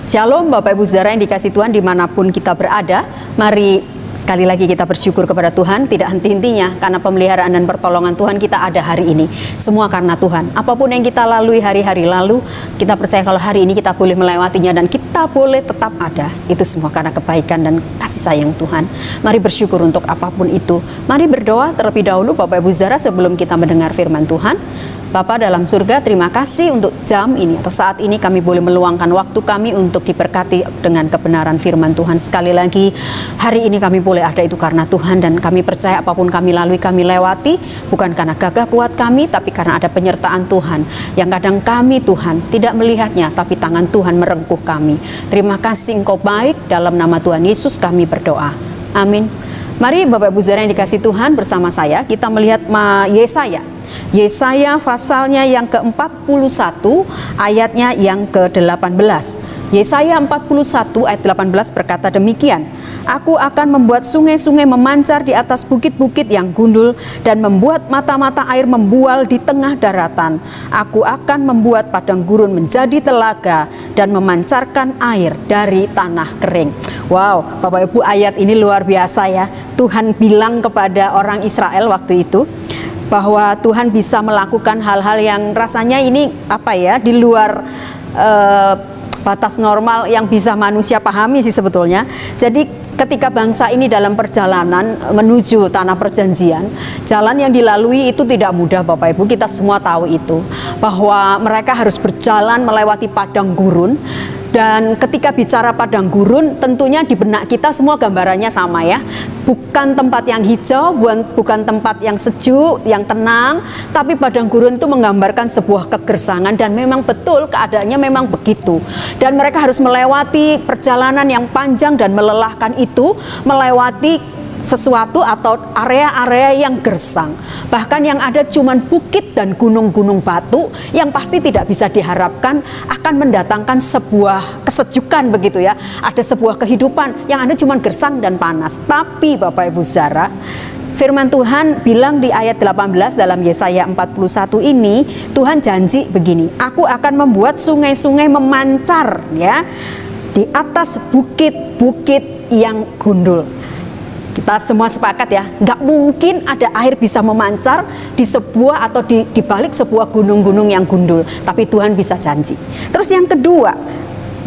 Shalom Bapak Ibu Saudara yang dikasih Tuhan dimanapun kita berada. Mari sekali lagi kita bersyukur kepada Tuhan, tidak henti-hentinya karena pemeliharaan dan pertolongan Tuhan kita ada hari ini. Semua karena Tuhan. Apapun yang kita lalui hari-hari lalu, kita percaya kalau hari ini kita boleh melewatinya dan kita boleh tetap ada. Itu semua karena kebaikan dan kasih sayang Tuhan. Mari bersyukur untuk apapun itu. Mari berdoa terlebih dahulu Bapak Ibu Saudara sebelum kita mendengar firman Tuhan. Bapa dalam surga, terima kasih untuk jam ini atau saat ini kami boleh meluangkan waktu kami untuk diberkati dengan kebenaran firman Tuhan. Sekali lagi, hari ini kami boleh ada itu karena Tuhan, dan kami percaya apapun kami lalui, kami lewati, bukan karena gagah kuat kami, tapi karena ada penyertaan Tuhan. Yang kadang kami Tuhan tidak melihatnya, tapi tangan Tuhan merengkuh kami. Terima kasih Engkau baik, dalam nama Tuhan Yesus kami berdoa. Amin. Mari Bapak Ibu Saudara yang dikasih Tuhan, bersama saya kita melihat Yesaya pasalnya yang ke-41 ayatnya yang ke-18. Yesaya 41 ayat 18 berkata demikian, Aku akan membuat sungai-sungai memancar di atas bukit-bukit yang gundul dan membuat mata-mata air membual di tengah daratan. Aku akan membuat padang gurun menjadi telaga dan memancarkan air dari tanah kering. Wow, Bapak Ibu, ayat ini luar biasa ya. Tuhan bilang kepada orang Israel waktu itu bahwa Tuhan bisa melakukan hal-hal yang rasanya ini di luar batas normal yang bisa manusia pahami sih sebetulnya. Jadi ketika bangsa ini dalam perjalanan menuju tanah perjanjian, jalan yang dilalui itu tidak mudah Bapak Ibu. Kita semua tahu itu, bahwa mereka harus berjalan melewati padang gurun. Dan ketika bicara padang gurun, tentunya di benak kita semua gambarannya sama ya. Bukan tempat yang hijau, bukan tempat yang sejuk, yang tenang, tapi padang gurun itu menggambarkan sebuah kegersangan, dan memang betul keadaannya memang begitu. Dan mereka harus melewati perjalanan yang panjang dan melelahkan itu, melewati sesuatu atau area-area yang gersang, bahkan yang ada cuman bukit dan gunung-gunung batu yang pasti tidak bisa diharapkan akan mendatangkan sebuah kesejukan begitu ya. Ada sebuah kehidupan yang ada cuman gersang dan panas. Tapi Bapak Ibu Saudara, firman Tuhan bilang di ayat 18 dalam Yesaya 41 ini, Tuhan janji begini, Aku akan membuat sungai-sungai memancar ya di atas bukit-bukit yang gundul. Kita semua sepakat ya, nggak mungkin ada air bisa memancar di sebuah atau di balik sebuah gunung-gunung yang gundul, tapi Tuhan bisa janji. Terus yang kedua,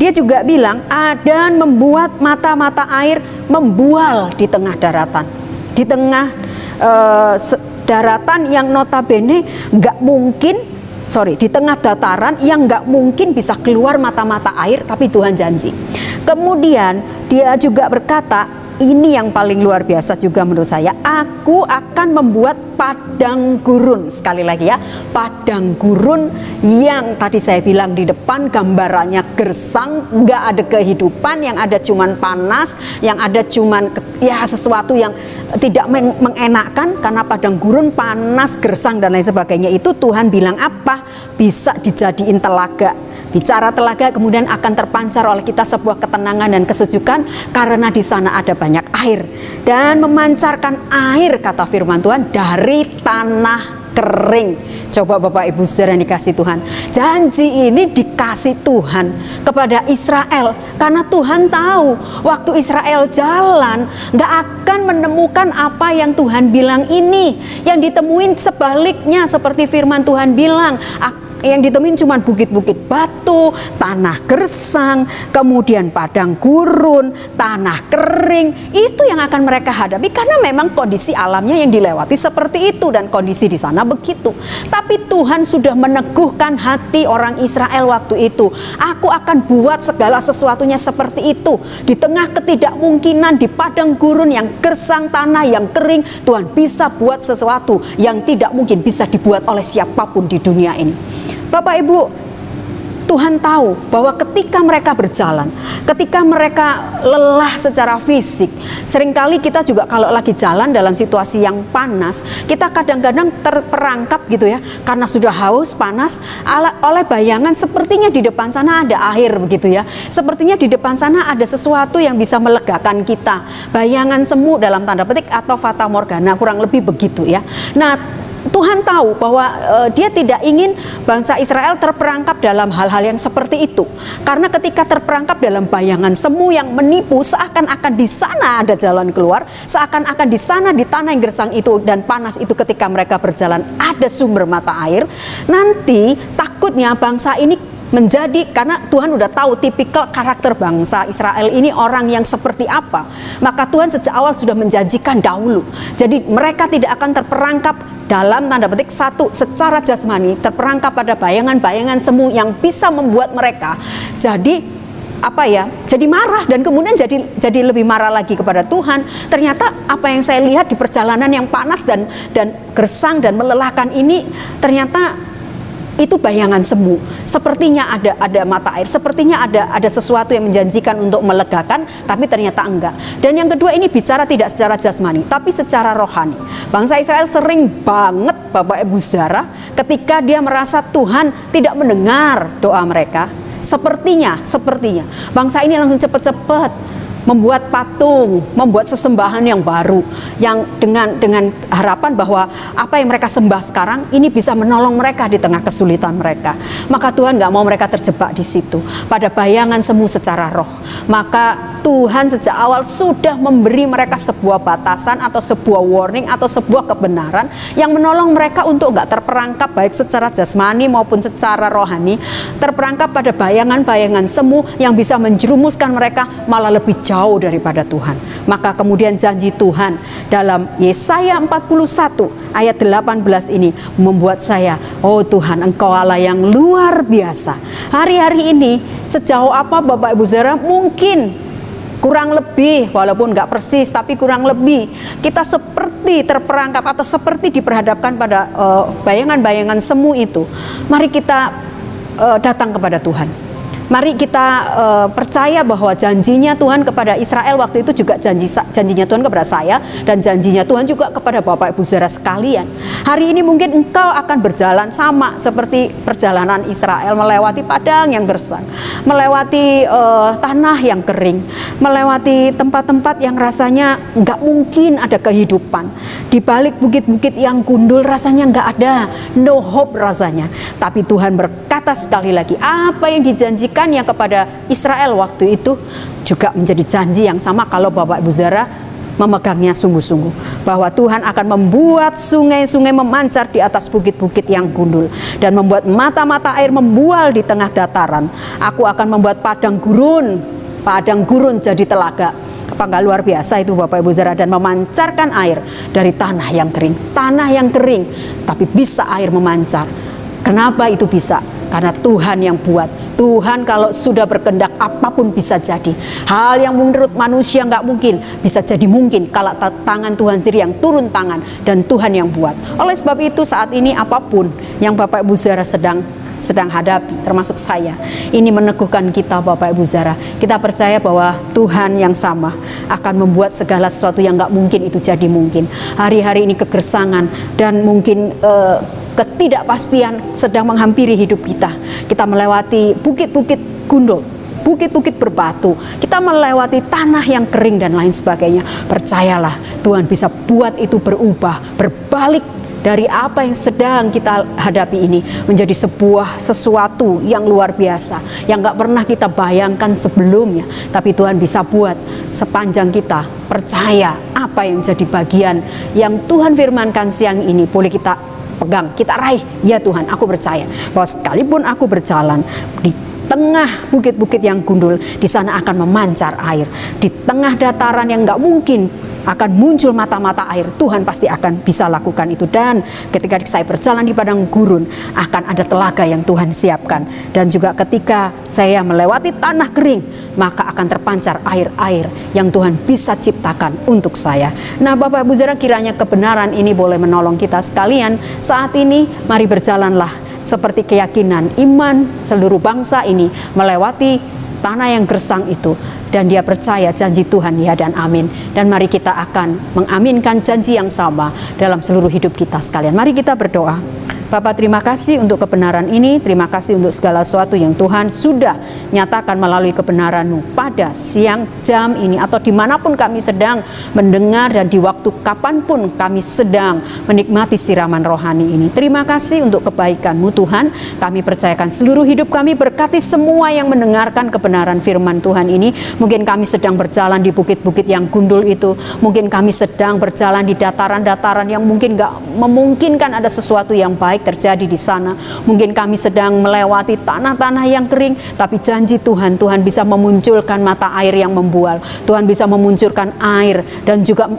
dia juga bilang, dan membuat mata-mata air membual di tengah daratan. Di tengah daratan yang notabene nggak mungkin, di tengah dataran yang nggak mungkin bisa keluar mata-mata air, tapi Tuhan janji. Kemudian dia juga berkata, ini yang paling luar biasa juga menurut saya, Aku akan membuat padang gurun. Sekali lagi ya, padang gurun yang tadi saya bilang di depan gambarannya gersang, nggak ada kehidupan, yang ada cuman panas, yang ada cuman sesuatu yang tidak mengenakan, karena padang gurun panas, gersang dan lain sebagainya. Itu Tuhan bilang apa? Bisa dijadiin telaga. Bicara telaga kemudian akan terpancar oleh kita sebuah ketenangan dan kesejukan, karena di sana ada banyak air dan memancarkan air, kata firman Tuhan, dari tanah kering. Coba Bapak Ibu Saudara yang dikasih Tuhan, janji ini dikasih Tuhan kepada Israel karena Tuhan tahu waktu Israel jalan nggak akan menemukan apa yang Tuhan bilang ini. Yang ditemuin sebaliknya, seperti firman Tuhan bilang, yang ditemuin cuma bukit-bukit batu, tanah gersang, kemudian padang gurun, tanah kering. Itu yang akan mereka hadapi karena memang kondisi alamnya yang dilewati seperti itu, dan kondisi di sana begitu. Tapi Tuhan sudah meneguhkan hati orang Israel waktu itu. Aku akan buat segala sesuatunya seperti itu. Di tengah ketidakmungkinan, di padang gurun yang gersang, tanah yang kering, Tuhan bisa buat sesuatu yang tidak mungkin bisa dibuat oleh siapapun di dunia ini. Bapak Ibu, Tuhan tahu bahwa ketika mereka berjalan, ketika mereka lelah secara fisik, seringkali kita juga kalau lagi jalan dalam situasi yang panas, kita kadang-kadang terperangkap gitu ya, karena sudah haus, panas, oleh bayangan sepertinya di depan sana ada air begitu ya, sepertinya di depan sana ada sesuatu yang bisa melegakan kita, bayangan semu dalam tanda petik atau fata morgana, kurang lebih begitu ya. Nah, Tuhan tahu bahwa dia tidak ingin bangsa Israel terperangkap dalam hal-hal yang seperti itu. Karena ketika terperangkap dalam bayangan semu yang menipu, seakan-akan di sana ada jalan keluar, seakan-akan di sana di tanah yang gersang itu dan panas itu ketika mereka berjalan ada sumber mata air. Nanti takutnya bangsa ini menjadi, karena Tuhan udah tahu tipikal karakter bangsa Israel ini orang yang seperti apa, maka Tuhan sejak awal sudah menjanjikan dahulu. Jadi mereka tidak akan terperangkap dalam tanda petik satu secara jasmani, terperangkap pada bayangan-bayangan semu yang bisa membuat mereka jadi jadi marah dan kemudian jadi lebih marah lagi kepada Tuhan. Ternyata apa yang saya lihat di perjalanan yang panas dan gersang dan melelahkan ini, ternyata itu bayangan semu. Sepertinya ada mata air, sepertinya ada sesuatu yang menjanjikan untuk melegakan, tapi ternyata enggak. Dan yang kedua, ini bicara tidak secara jasmani, tapi secara rohani. Bangsa Israel sering banget, Bapak Ibu Saudara, ketika dia merasa Tuhan tidak mendengar doa mereka, sepertinya bangsa ini langsung cepat-cepat membuat patung, membuat sesembahan yang baru, yang dengan harapan bahwa apa yang mereka sembah sekarang ini bisa menolong mereka di tengah kesulitan mereka. Maka Tuhan nggak mau mereka terjebak di situ pada bayangan semu secara roh. Maka Tuhan sejak awal sudah memberi mereka sebuah batasan atau sebuah warning atau sebuah kebenaran yang menolong mereka untuk nggak terperangkap baik secara jasmani maupun secara rohani, terperangkap pada bayangan-bayangan semu yang bisa menjerumuskan mereka malah lebih jauh daripada Tuhan. Maka kemudian janji Tuhan dalam Yesaya 41 ayat 18 ini membuat saya, oh Tuhan, Engkau Allah yang luar biasa. Hari-hari ini sejauh apa Bapak Ibu Saudara, mungkin kurang lebih, walaupun nggak persis, tapi kurang lebih kita seperti terperangkap atau seperti diperhadapkan pada bayangan-bayangan semu itu. Mari kita datang kepada Tuhan. Mari kita percaya bahwa janjinya Tuhan kepada Israel waktu itu juga janjinya Tuhan kepada saya, dan janjinya Tuhan juga kepada Bapak Ibu Saudara sekalian. Hari ini mungkin engkau akan berjalan sama seperti perjalanan Israel, melewati padang yang gersang, melewati tanah yang kering, melewati tempat-tempat yang rasanya nggak mungkin ada kehidupan. Di balik bukit-bukit yang gundul rasanya nggak ada, no hope rasanya. Tapi Tuhan berkata sekali lagi, apa yang dijanjikan yang kepada Israel waktu itu juga menjadi janji yang sama kalau Bapak Ibu Saudara memegangnya sungguh-sungguh, bahwa Tuhan akan membuat sungai-sungai memancar di atas bukit-bukit yang gundul dan membuat mata-mata air membual di tengah dataran. Aku akan membuat padang gurun jadi telaga. Apa nggak luar biasa itu Bapak Ibu Saudara, dan memancarkan air dari tanah yang kering, tapi bisa air memancar. Kenapa itu bisa? Karena Tuhan yang buat. Tuhan kalau sudah berkehendak apapun bisa jadi. Hal yang menurut manusia nggak mungkin bisa jadi mungkin kalau tangan Tuhan sendiri yang turun tangan dan Tuhan yang buat. Oleh sebab itu saat ini apapun yang Bapak Ibu Saudara sedang hadapi, termasuk saya, ini meneguhkan kita Bapak Ibu Saudara. Kita percaya bahwa Tuhan yang sama akan membuat segala sesuatu yang nggak mungkin itu jadi mungkin. Hari-hari ini kegersangan dan mungkin ketidakpastian sedang menghampiri hidup kita. Kita melewati bukit-bukit gundul, bukit-bukit berbatu, kita melewati tanah yang kering dan lain sebagainya. Percayalah, Tuhan bisa buat itu berubah, berbalik dari apa yang sedang kita hadapi ini menjadi sesuatu yang luar biasa, yang gak pernah kita bayangkan sebelumnya. Tapi Tuhan bisa buat sepanjang kita percaya apa yang jadi bagian yang Tuhan firmankan siang ini boleh kita pegang, kita raih. Ya Tuhan, aku percaya bahwa sekalipun aku berjalan di tengah bukit-bukit yang gundul, di sana akan memancar air. Di tengah dataran yang nggak mungkin akan muncul mata-mata air, Tuhan pasti akan bisa lakukan itu. Dan ketika saya berjalan di padang gurun, akan ada telaga yang Tuhan siapkan. Dan juga ketika saya melewati tanah kering, maka akan terpancar air-air yang Tuhan bisa ciptakan untuk saya. Nah Bapak Ibu Saudara, kiranya kebenaran ini boleh menolong kita sekalian. Saat ini mari berjalanlah seperti keyakinan iman seluruh bangsa ini melewati tanah yang gersang itu, dan dia percaya janji Tuhan ya dan amin. Dan mari kita akan mengaminkan janji yang sama dalam seluruh hidup kita sekalian. Mari kita berdoa. Bapak, terima kasih untuk kebenaran ini, terima kasih untuk segala sesuatu yang Tuhan sudah nyatakan melalui kebenaran-Mu pada siang jam ini, atau dimanapun kami sedang mendengar dan di waktu kapanpun kami sedang menikmati siraman rohani ini. Terima kasih untuk kebaikan-Mu Tuhan. Kami percayakan seluruh hidup kami, berkati semua yang mendengarkan kebenaran firman Tuhan ini. Mungkin kami sedang berjalan di bukit-bukit yang gundul itu, mungkin kami sedang berjalan di dataran-dataran yang mungkin gak memungkinkan ada sesuatu yang baik terjadi di sana. Mungkin kami sedang melewati tanah-tanah yang kering, tapi janji Tuhan, Tuhan bisa memunculkan mata air yang membual. Tuhan bisa memunculkan air dan juga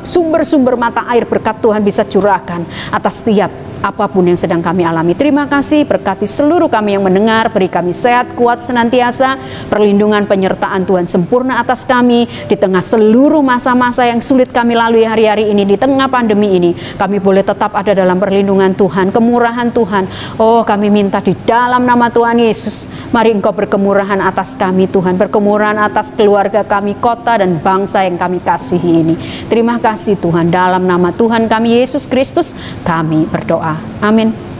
sumber-sumber mata air berkat Tuhan bisa curahkan atas setiap apapun yang sedang kami alami. Terima kasih, berkati seluruh kami yang mendengar, beri kami sehat, kuat senantiasa, perlindungan penyertaan Tuhan sempurna atas kami di tengah seluruh masa-masa yang sulit kami lalui hari-hari ini, di tengah pandemi ini. Kami boleh tetap ada dalam perlindungan Tuhan, kemurahan Tuhan. Oh, kami minta di dalam nama Tuhan Yesus, mari Engkau berkemurahan atas kami Tuhan, berkemurahan atas keluarga kami, kota dan bangsa yang kami kasihi ini. Terima kasih Tuhan, dalam nama Tuhan kami Yesus Kristus kami berdoa. Amin.